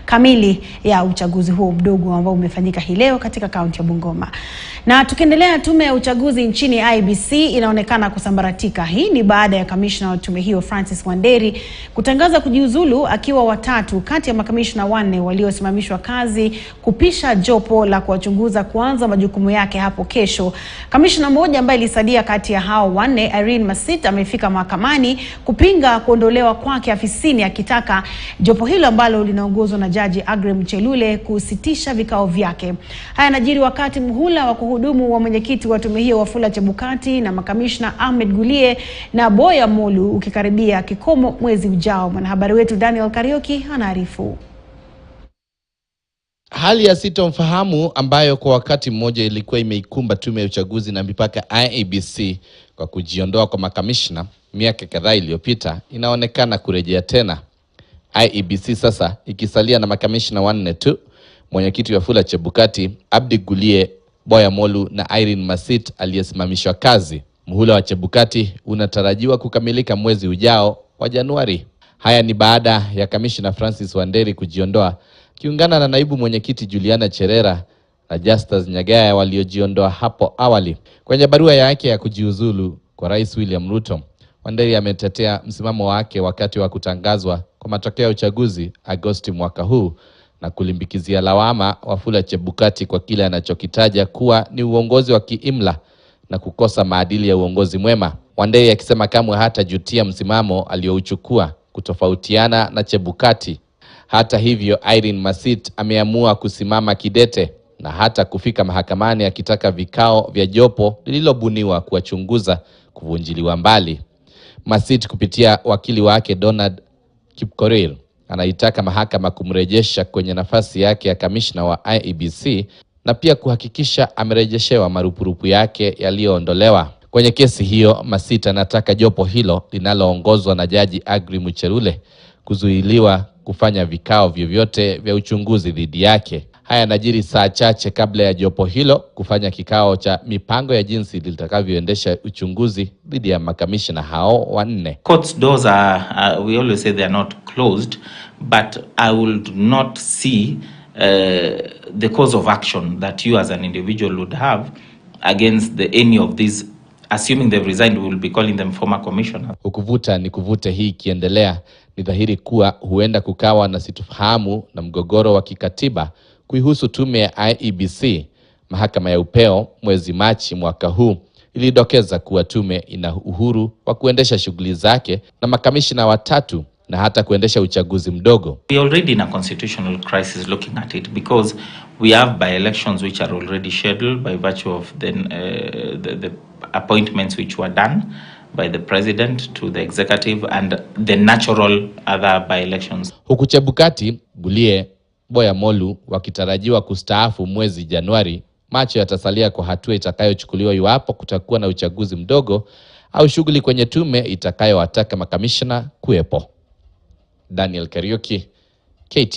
kamili ya uchaguzi huo mdogo ambao umefanyika hii leo katika kaunti ya Bungoma. Na tukiendelea, tume ya uchaguzi nchini IEBC inaonekana kusambaratika. Hii ni baada ya kamishna wa tume hiyo Francis Wanderi kutangaza kujiuzulu akiwa watatu kati ya makamishna 4 waliosimamishwa kazi kupisha jopo la kuwachunguza kuanza majukumu yake hapo kesho. Kamishna mmoja ambaye alisalia kati ya hao 4, Irene Masit, amefika mahakamani kupinga kuondolewa kwake afisini akitaka jopo hilo ambalo linaongozwa na Jaji Aggrey Mchelule kusitisha vikao vyake. Haya yanajiri wakati muhula wa kuhudumu wa mwenyekiti wa tume hiyo Wafula Chebukati na makamishna Ahmed Gulie na Boya Molu ukikaribia kikomo mwezi ujao. Mwanahabari wetu Daniel Karioki anaarifu. Hali ya sitomfahamu ambayo kwa wakati mmoja ilikuwa imeikumba tume ya uchaguzi na mipaka IEBC kwa kujiondoa kwa makamishna miaka kadhaa iliyopita inaonekana kurejea tena. IEBC sasa ikisalia na makamishna 4 tu: mwenyekiti Wafula Chebukati, Abdi Gulie, Boya Molu na Irene Masit aliyesimamishwa kazi. Muhula wa Chebukati unatarajiwa kukamilika mwezi ujao wa Januari. Haya ni baada ya kamishna Francis Wanderi kujiondoa, kiungana na naibu mwenyekiti Juliana Cherera na Justus Nyagaya waliojiondoa hapo awali. Kwenye barua yake ya kujiuzulu kwa Rais William Ruto, Wanderi ametetea msimamo wake wakati wa kutangazwa kwa matokeo ya uchaguzi Agosti mwaka huu na kulimbikizia lawama Wafula Chebukati kwa kile anachokitaja kuwa ni uongozi wa kiimla na kukosa maadili ya uongozi mwema. Wanderi akisema kamwe hatajutia msimamo aliouchukua kutofautiana na Chebukati. Hata hivyo, Irene Masit ameamua kusimama kidete na hata kufika mahakamani akitaka vikao vya jopo lililobuniwa kuwachunguza kuvunjiliwa mbali. Masit kupitia wakili wake Donald Kipkorir anaitaka mahakama kumrejesha kwenye nafasi yake ya kamishna wa IEBC na pia kuhakikisha amerejeshewa marupurupu yake yaliyoondolewa. Kwenye kesi hiyo, Masit anataka jopo hilo linaloongozwa na Jaji Aggrey Mchelule kuzuiliwa kufanya vikao vyovyote vya uchunguzi dhidi yake. Haya yanajiri saa chache kabla ya jopo hilo kufanya kikao cha mipango ya jinsi litakavyoendesha uchunguzi dhidi ya makamishna hao 4. Court's doors are we always say they are not closed, but I would not see the cause of action that you as an individual would have against any of these, assuming they've resigned. We will be calling them former commissioners. Ukuvuta ni kuvute hii ikiendelea, ni dhahiri kuwa huenda kukawa na sitofahamu na mgogoro wa kikatiba kuihusu tume ya IEBC. Mahakama ya upeo mwezi Machi mwaka huu ilidokeza kuwa tume ina uhuru wa kuendesha shughuli zake na makamishna 3 na hata kuendesha uchaguzi mdogo. We are already in a constitutional crisis looking at it, because we have by-elections which are already scheduled by virtue of the appointments which were done by the president to the executive and the natural other by-elections. Huku Chebukati, Gulie, Boya Molu wakitarajiwa kustaafu mwezi Januari, macho yatasalia kwa hatua itakayochukuliwa iwapo kutakuwa na uchaguzi mdogo au shughuli kwenye tume itakayowataka makamishna kuwepo. Daniel Karioki, KTN.